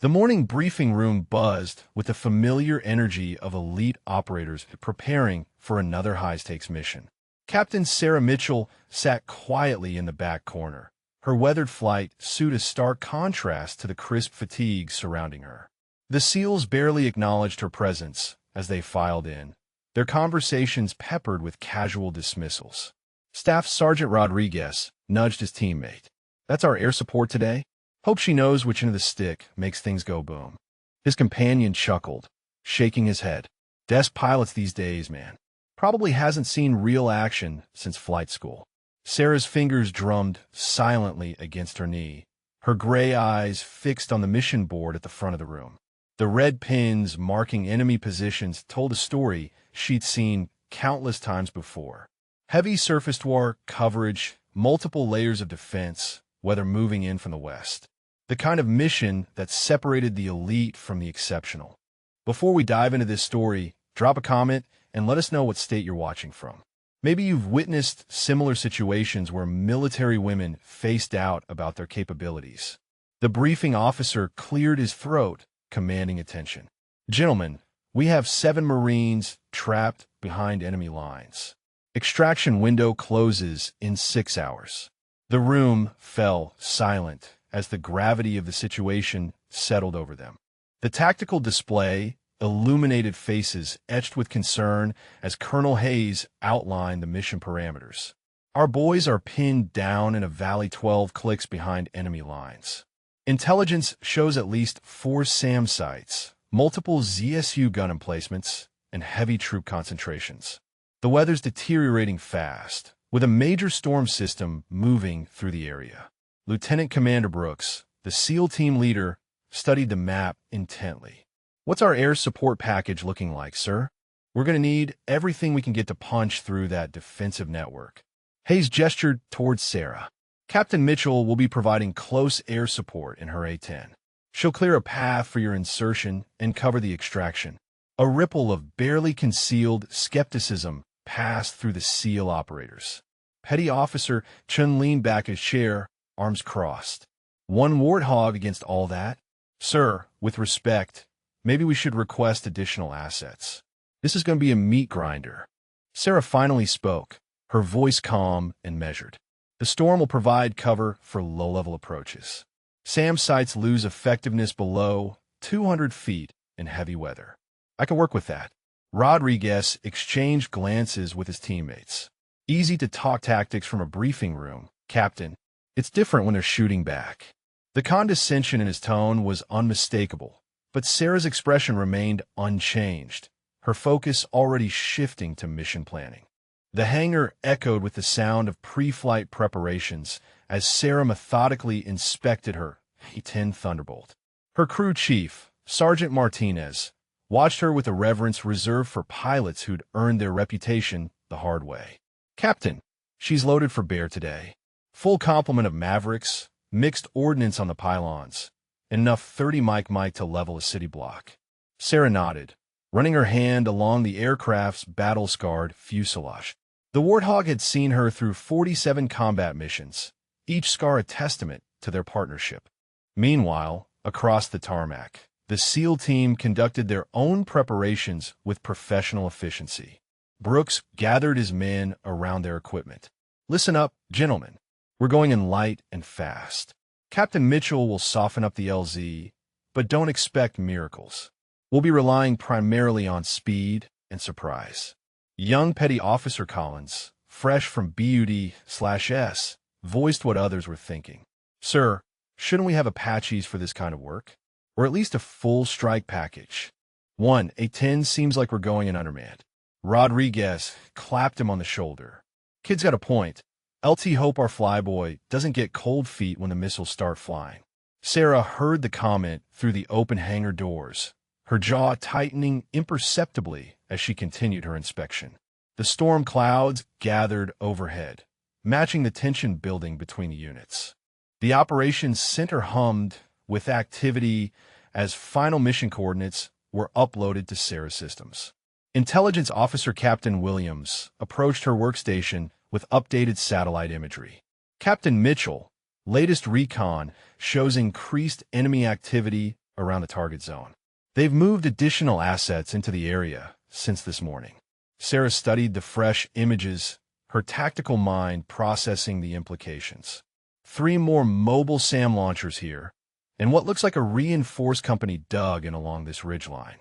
The morning briefing room buzzed with the familiar energy of elite operators preparing for another high-stakes mission. Captain Sarah Mitchell sat quietly in the back corner, her weathered flight suit a stark contrast to the crisp fatigue surrounding her. The SEALs barely acknowledged her presence as they filed in, their conversations peppered with casual dismissals. Staff Sergeant Rodriguez nudged his teammate. "That's our air support today? Hope she knows which end of the stick makes things go boom." His companion chuckled, shaking his head. "Desk pilots these days, man. Probably hasn't seen real action since flight school." Sarah's fingers drummed silently against her knee, her gray eyes fixed on the mission board at the front of the room. The red pins marking enemy positions told a story she'd seen countless times before. Heavy surface war coverage, multiple layers of defense, whether moving in from the west. The kind of mission that separated the elite from the exceptional. Before we dive into this story, drop a comment and let us know what state you're watching from. Maybe you've witnessed similar situations where military women faced doubt about their capabilities. The briefing officer cleared his throat, commanding attention. "Gentlemen, we have 7 Marines trapped behind enemy lines. Extraction window closes in 6 hours." The room fell silent as the gravity of the situation settled over them. The tactical display illuminated faces etched with concern as Colonel Hayes outlined the mission parameters. "Our boys are pinned down in a valley 12 clicks behind enemy lines. Intelligence shows at least 4 SAM sites, multiple ZSU gun emplacements, and heavy troop concentrations. The weather's deteriorating fast, with a major storm system moving through the area." Lieutenant Commander Brooks, the SEAL team leader, studied the map intently. "What's our air support package looking like, sir? We're going to need everything we can get to punch through that defensive network." Hayes gestured towards Sarah. "Captain Mitchell will be providing close air support in her A-10. She'll clear a path for your insertion and cover the extraction." A ripple of barely concealed skepticism passed through the SEAL operators. Petty Officer Chun leaned back his chair, arms crossed. "One warthog against all that? Sir, with respect, maybe we should request additional assets. This is going to be a meat grinder." Sarah finally spoke, her voice calm and measured. "The storm will provide cover for low-level approaches. SAM sites lose effectiveness below 200 feet in heavy weather. I can work with that." Rodriguez exchanged glances with his teammates. "Easy-to-talk tactics from a briefing room, Captain. It's different when they're shooting back." The condescension in his tone was unmistakable, but Sarah's expression remained unchanged, her focus already shifting to mission planning. The hangar echoed with the sound of pre-flight preparations as Sarah methodically inspected her A-10 Thunderbolt. Her crew chief, Sergeant Martinez, watched her with a reverence reserved for pilots who'd earned their reputation the hard way. "Captain, she's loaded for bear today. Full complement of Mavericks, mixed ordnance on the pylons, and enough 30 Mike to level a city block." Sarah nodded, running her hand along the aircraft's battle-scarred fuselage. The Warthog had seen her through 47 combat missions, each scar a testament to their partnership. Meanwhile, across the tarmac, the SEAL team conducted their own preparations with professional efficiency. Brooks gathered his men around their equipment. "Listen up, gentlemen. We're going in light and fast. Captain Mitchell will soften up the LZ, but don't expect miracles. We'll be relying primarily on speed and surprise." Young Petty Officer Collins, fresh from BUD/S, voiced what others were thinking. "Sir, shouldn't we have Apaches for this kind of work? Or at least a full strike package?" "1, A-10 seems like we're going in undermanned." Rodriguez clapped him on the shoulder. "Kid's got a point. LT hope our flyboy doesn't get cold feet when the missiles start flying." Sarah heard the comment through the open hangar doors, her jaw tightening imperceptibly as she continued her inspection. The storm clouds gathered overhead, matching the tension building between the units. The operations center hummed with activity as final mission coordinates were uploaded to Sarah's systems. Intelligence Officer Captain Williams approached her workstation with updated satellite imagery. "Captain Mitchell, latest recon shows increased enemy activity around the target zone. They've moved additional assets into the area since this morning. Sarah studied the fresh images, her tactical mind processing the implications. 3 more mobile SAM launchers here, and what looks like a reinforced company dug in along this ridgeline.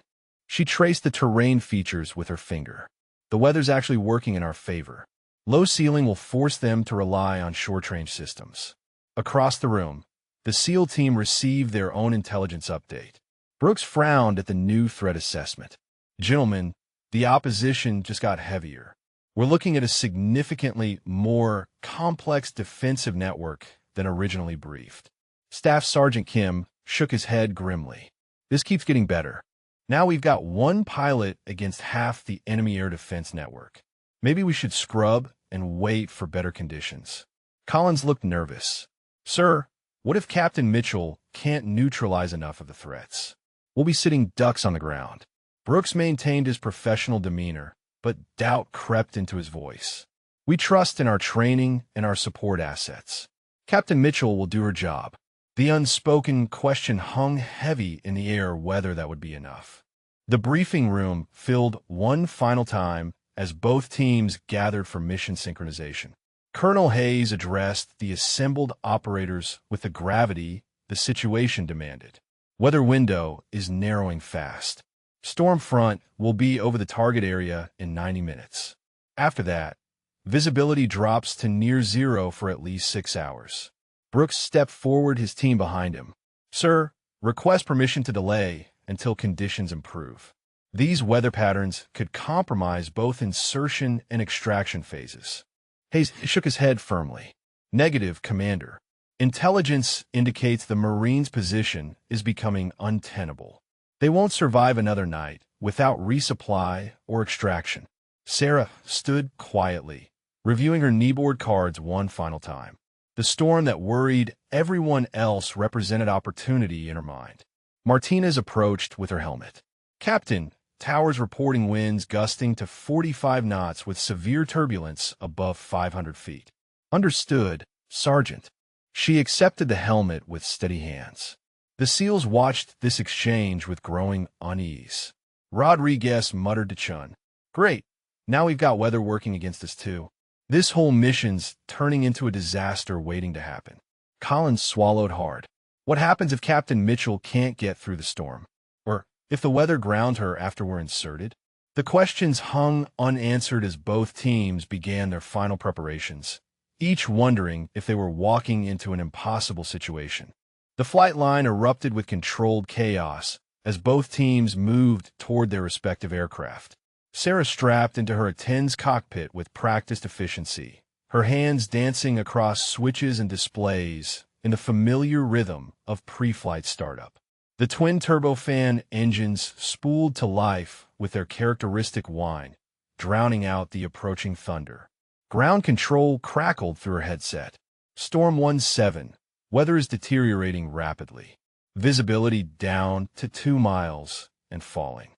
She traced the terrain features with her finger. The weather's actually working in our favor. Low ceiling will force them to rely on short-range systems. Across the room, the SEAL team received their own intelligence update. Brooks frowned at the new threat assessment. Gentlemen, the opposition just got heavier. We're looking at a significantly more complex defensive network than originally briefed. Staff Sergeant Kim shook his head grimly. This keeps getting better. Now we've got 1 pilot against half the enemy air defense network. Maybe we should scrub and wait for better conditions. Collins looked nervous. Sir, what if Captain Mitchell can't neutralize enough of the threats? We'll be sitting ducks on the ground. Brooks maintained his professional demeanor, but doubt crept into his voice. We trust in our training and our support assets. Captain Mitchell will do her job. The unspoken question hung heavy in the air whether that would be enough. The briefing room filled one final time as both teams gathered for mission synchronization. Colonel Hayes addressed the assembled operators with the gravity the situation demanded. Weather window is narrowing fast. Storm front will be over the target area in 90 minutes. After that, visibility drops to near zero for at least 6 hours. Brooks stepped forward, his team behind him. Sir, request permission to delay until conditions improve. These weather patterns could compromise both insertion and extraction phases. Hayes shook his head firmly. Negative, Commander. Intelligence indicates the Marines' position is becoming untenable. They won't survive another night without resupply or extraction. Sarah stood quietly, reviewing her kneeboard cards one final time. The storm that worried everyone else represented opportunity in her mind. Martinez approached with her helmet. Captain, towers reporting winds gusting to 45 knots with severe turbulence above 500 feet. Understood, Sergeant. She accepted the helmet with steady hands. The SEALs watched this exchange with growing unease. Rodriguez muttered to Chun. Great, now we've got weather working against us too. This whole mission's turning into a disaster waiting to happen. Collins swallowed hard. What happens if Captain Mitchell can't get through the storm? Or if the weather grounds her after we're inserted? The questions hung unanswered as both teams began their final preparations, each wondering if they were walking into an impossible situation. The flight line erupted with controlled chaos as both teams moved toward their respective aircraft. Sarah strapped into her A-10's cockpit with practiced efficiency, her hands dancing across switches and displays in the familiar rhythm of pre-flight startup. The twin turbofan engines spooled to life with their characteristic whine, drowning out the approaching thunder. Ground control crackled through her headset. Storm 17. Weather is deteriorating rapidly. Visibility down to 2 miles and falling.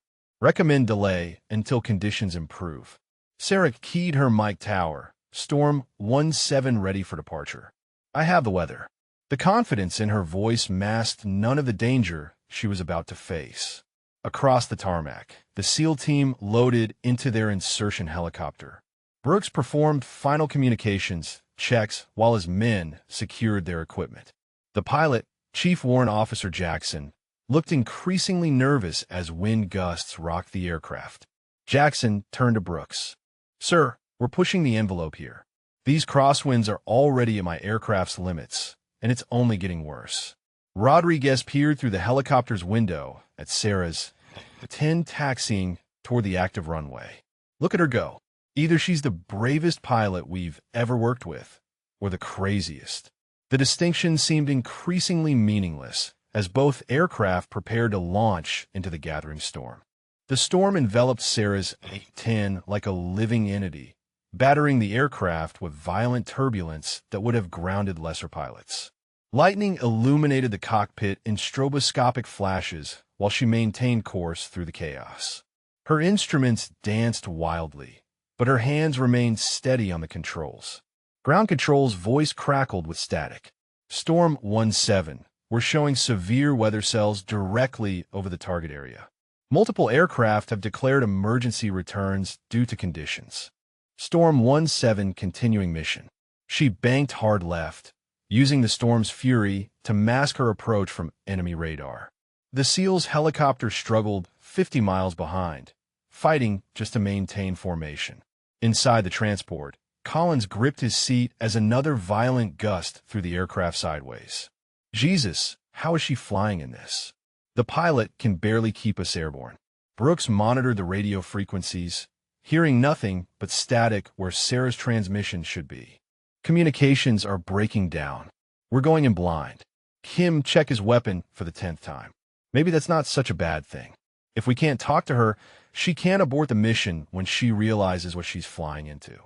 Recommend delay until conditions improve. Sarah keyed her mic tower. Storm 17 ready for departure. I have the weather. The confidence in her voice masked none of the danger she was about to face. Across the tarmac, the SEAL team loaded into their insertion helicopter. Brooks performed final communications checks while his men secured their equipment. The pilot, Chief Warrant Officer Jackson, looked increasingly nervous as wind gusts rocked the aircraft. Jackson turned to Brooks. Sir, we're pushing the envelope here. These crosswinds are already at my aircraft's limits, and it's only getting worse. Rodriguez peered through the helicopter's window at Sarah's A-10 taxiing toward the active runway. Look at her go. Either she's the bravest pilot we've ever worked with, or the craziest. The distinction seemed increasingly meaningless as both aircraft prepared to launch into the gathering storm. The storm enveloped Sarah's A-10 like a living entity, battering the aircraft with violent turbulence that would have grounded lesser pilots. Lightning illuminated the cockpit in stroboscopic flashes while she maintained course through the chaos. Her instruments danced wildly, but her hands remained steady on the controls. Ground control's voice crackled with static. Storm 17, were showing severe weather cells directly over the target area. Multiple aircraft have declared emergency returns due to conditions. Storm 17 continuing mission. She banked hard left, using the storm's fury to mask her approach from enemy radar. The SEAL's helicopter struggled 50 miles behind, fighting just to maintain formation. Inside the transport, Collins gripped his seat as another violent gust threw the aircraft sideways. Jesus, how is she flying in this? The pilot can barely keep us airborne. Brooks monitored the radio frequencies, hearing nothing but static where Sarah's transmission should be. Communications are breaking down. We're going in blind. Kim checked his weapon for the 10th time. Maybe that's not such a bad thing. If we can't talk to her, she can't abort the mission when she realizes what she's flying into.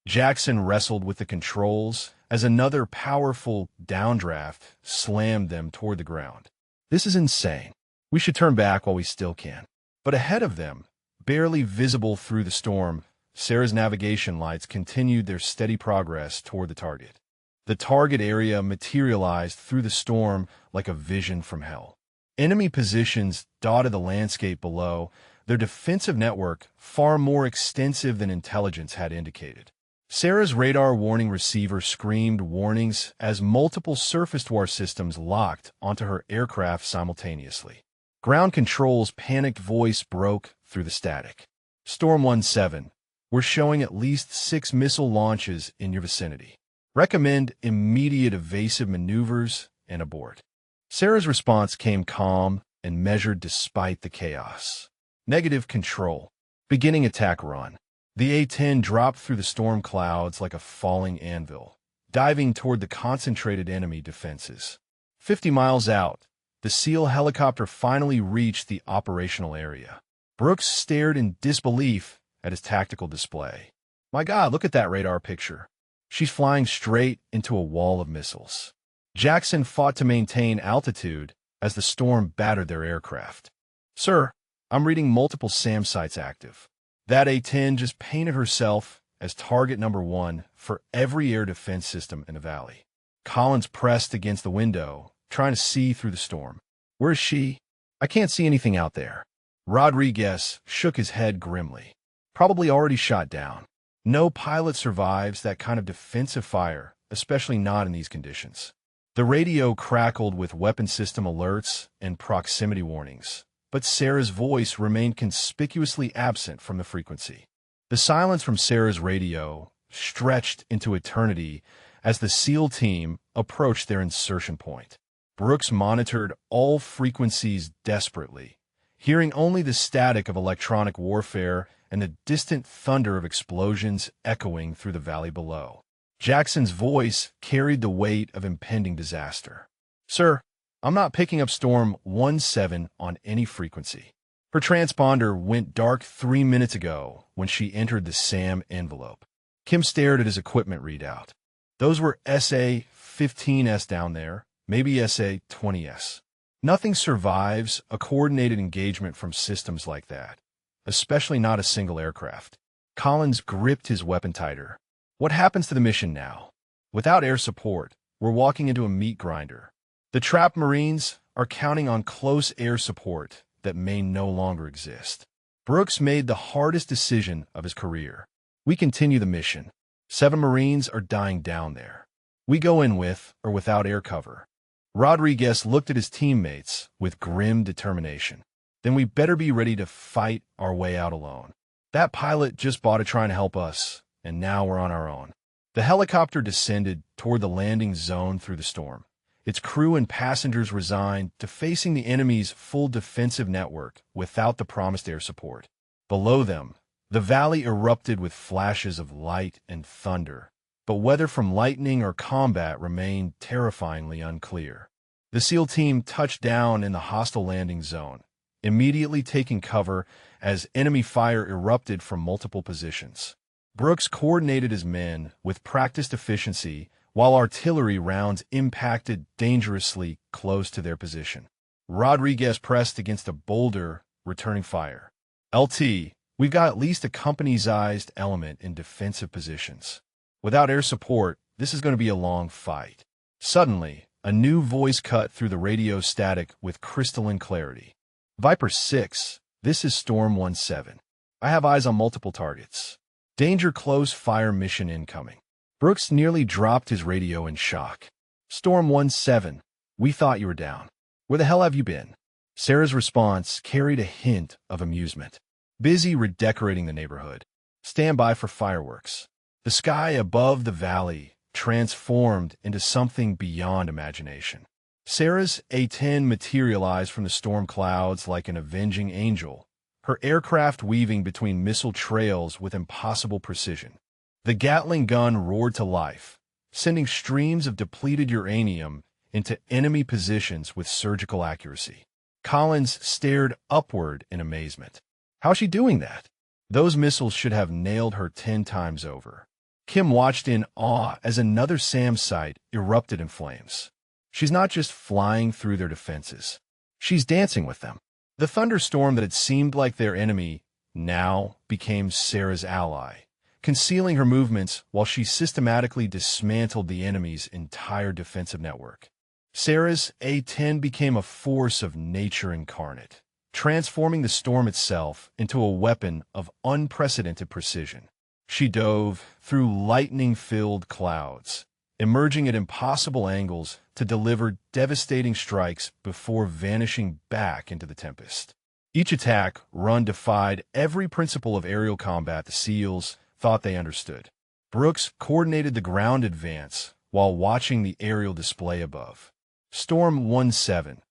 Jackson wrestled with the controls as another powerful downdraft slammed them toward the ground. This is insane. We should turn back while we still can. But ahead of them, barely visible through the storm, Sarah's navigation lights continued their steady progress toward the target. The target area materialized through the storm like a vision from hell. Enemy positions dotted the landscape below, their defensive network far more extensive than intelligence had indicated. Sarah's radar warning receiver screamed warnings as multiple surface-to-air systems locked onto her aircraft simultaneously. Ground control's panicked voice broke through the static. Storm 17, we're showing at least 6 missile launches in your vicinity. Recommend immediate evasive maneuvers and abort. Sarah's response came calm and measured despite the chaos. Negative control. Beginning attack run. The A-10 dropped through the storm clouds like a falling anvil, diving toward the concentrated enemy defenses. 50 miles out, the SEAL helicopter finally reached the operational area. Brooks stared in disbelief at his tactical display. My God, look at that radar picture. She's flying straight into a wall of missiles. Jackson fought to maintain altitude as the storm battered their aircraft. Sir, I'm reading multiple SAM sites active. That A-10 just painted herself as target number 1 for every air defense system in the valley. Collins pressed against the window, trying to see through the storm. Where is she? I can't see anything out there. Rodriguez shook his head grimly. Probably already shot down. No pilot survives that kind of defensive fire, especially not in these conditions. The radio crackled with weapon system alerts and proximity warnings, but Sarah's voice remained conspicuously absent from the frequency. The silence from Sarah's radio stretched into eternity as the SEAL team approached their insertion point. Brooks monitored all frequencies desperately, hearing only the static of electronic warfare and the distant thunder of explosions echoing through the valley below. Jackson's voice carried the weight of impending disaster. Sir, I'm not picking up Storm 17 on any frequency. Her transponder went dark 3 minutes ago when she entered the SAM envelope. Kim stared at his equipment readout. Those were SA-15S down there, maybe SA-20S. Nothing survives a coordinated engagement from systems like that, especially not a single aircraft. Collins gripped his weapon tighter. What happens to the mission now? Without air support, we're walking into a meat grinder. The trapped Marines are counting on close air support that may no longer exist. Brooks made the hardest decision of his career. We continue the mission. 7 Marines are dying down there. We go in with or without air cover. Rodriguez looked at his teammates with grim determination. Then we better be ready to fight our way out alone. That pilot just bought a trying to help us, and now we're on our own. The helicopter descended toward the landing zone through the storm. Its crew and passengers resigned to facing the enemy's full defensive network without the promised air support. Below them, the valley erupted with flashes of light and thunder, but whether from lightning or combat remained terrifyingly unclear. The SEAL team touched down in the hostile landing zone, immediately taking cover as enemy fire erupted from multiple positions. Brooks coordinated his men with practiced efficiency while artillery rounds impacted dangerously close to their position. Rodriguez pressed against a boulder, returning fire. LT, we've got at least a company-sized element in defensive positions. Without air support, this is going to be a long fight. Suddenly, A new voice cut through the radio static with crystalline clarity. Viper 6, this is Storm 17. I have eyes on multiple targets. Danger close fire mission incoming. Brooks nearly dropped his radio in shock. Storm 17, we thought you were down. Where the hell have you been? Sarah's response carried a hint of amusement. Busy redecorating the neighborhood. Stand by for fireworks. The sky above the valley transformed into something beyond imagination. Sarah's A-10 materialized from the storm clouds like an avenging angel, her aircraft weaving between missile trails with impossible precision. The Gatling gun roared to life, sending streams of depleted uranium into enemy positions with surgical accuracy. Collins stared upward in amazement. How's she doing that? Those missiles should have nailed her 10 times over. Kim watched in awe as another SAM site erupted in flames. She's not just flying through their defenses. She's dancing with them. The thunderstorm that had seemed like their enemy now became Sarah's ally, concealing her movements while she systematically dismantled the enemy's entire defensive network. Sarah's A-10 became a force of nature incarnate, transforming the storm itself into a weapon of unprecedented precision. She dove through lightning-filled clouds, emerging at impossible angles to deliver devastating strikes before vanishing back into the tempest. Each attack run defied every principle of aerial combat the SEALs thought they understood. Brooks coordinated the ground advance while watching the aerial display above. Storm 17.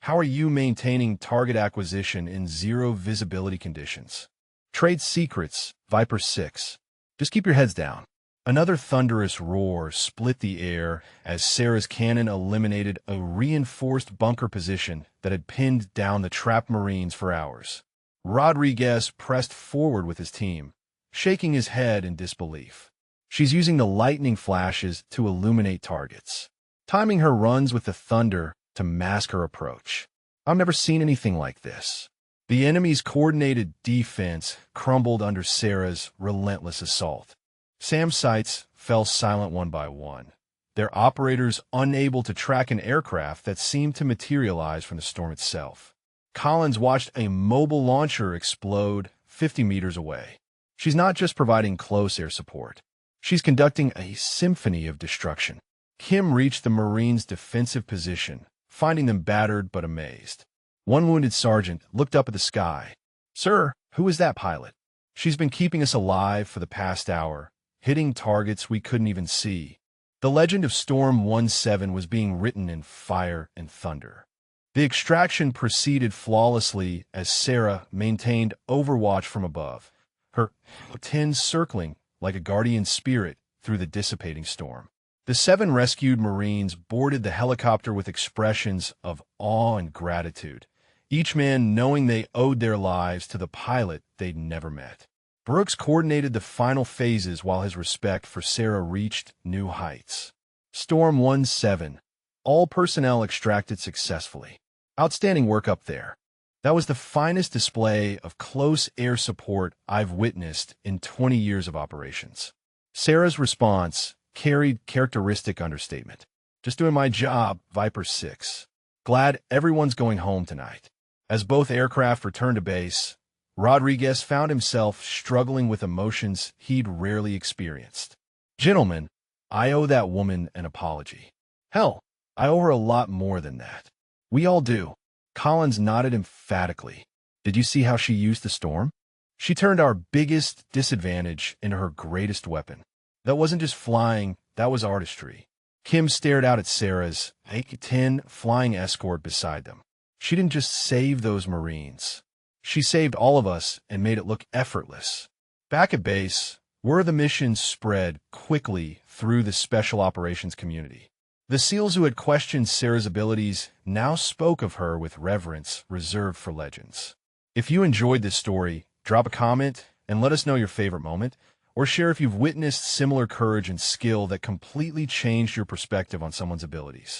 How are you maintaining target acquisition in zero visibility conditions? Trade secrets, Viper 6. Just keep your heads down. Another thunderous roar split the air as Sarah's cannon eliminated a reinforced bunker position that had pinned down the trapped Marines for hours. Rodriguez pressed forward with his team, shaking his head in disbelief. She's using the lightning flashes to illuminate targets, timing her runs with the thunder to mask her approach. I've never seen anything like this. The enemy's coordinated defense crumbled under Sarah's relentless assault. SAM sites fell silent one by one, their operators unable to track an aircraft that seemed to materialize from the storm itself. Collins watched a mobile launcher explode 50 meters away. She's not just providing close air support. She's conducting a symphony of destruction. Kim reached the Marines' defensive position, finding them battered but amazed. One wounded sergeant looked up at the sky. "Sir, who is that pilot?" "She's been keeping us alive for the past hour, hitting targets we couldn't even see." The legend of Storm 17 was being written in fire and thunder. The extraction proceeded flawlessly as Sarah maintained overwatch from above, her A-10 circling like a guardian spirit through the dissipating storm. The 7 rescued Marines boarded the helicopter with expressions of awe and gratitude, each man knowing they owed their lives to the pilot they'd never met. Brooks coordinated the final phases while his respect for Sarah reached new heights. Storm 17. All personnel extracted successfully. Outstanding work up there. That was the finest display of close air support I've witnessed in 20 years of operations. Sarah's response carried characteristic understatement. Just doing my job, Viper 6. Glad everyone's going home tonight. As both aircraft returned to base, Rodriguez found himself struggling with emotions he'd rarely experienced. "Gentlemen, I owe that woman an apology. Hell, I owe her a lot more than that." "We all do." Collins nodded emphatically. "Did you see how she used the storm? She turned our biggest disadvantage into her greatest weapon. That wasn't just flying, that was artistry." Kim stared out at Sarah's A-10 flying escort beside them. She didn't just save those Marines. She saved all of us and made it look effortless. Back at base, word of the mission spread quickly through the special operations community. The SEALs who had questioned Sarah's abilities now spoke of her with reverence reserved for legends. If you enjoyed this story, drop a comment and let us know your favorite moment, or share if you've witnessed similar courage and skill that completely changed your perspective on someone's abilities.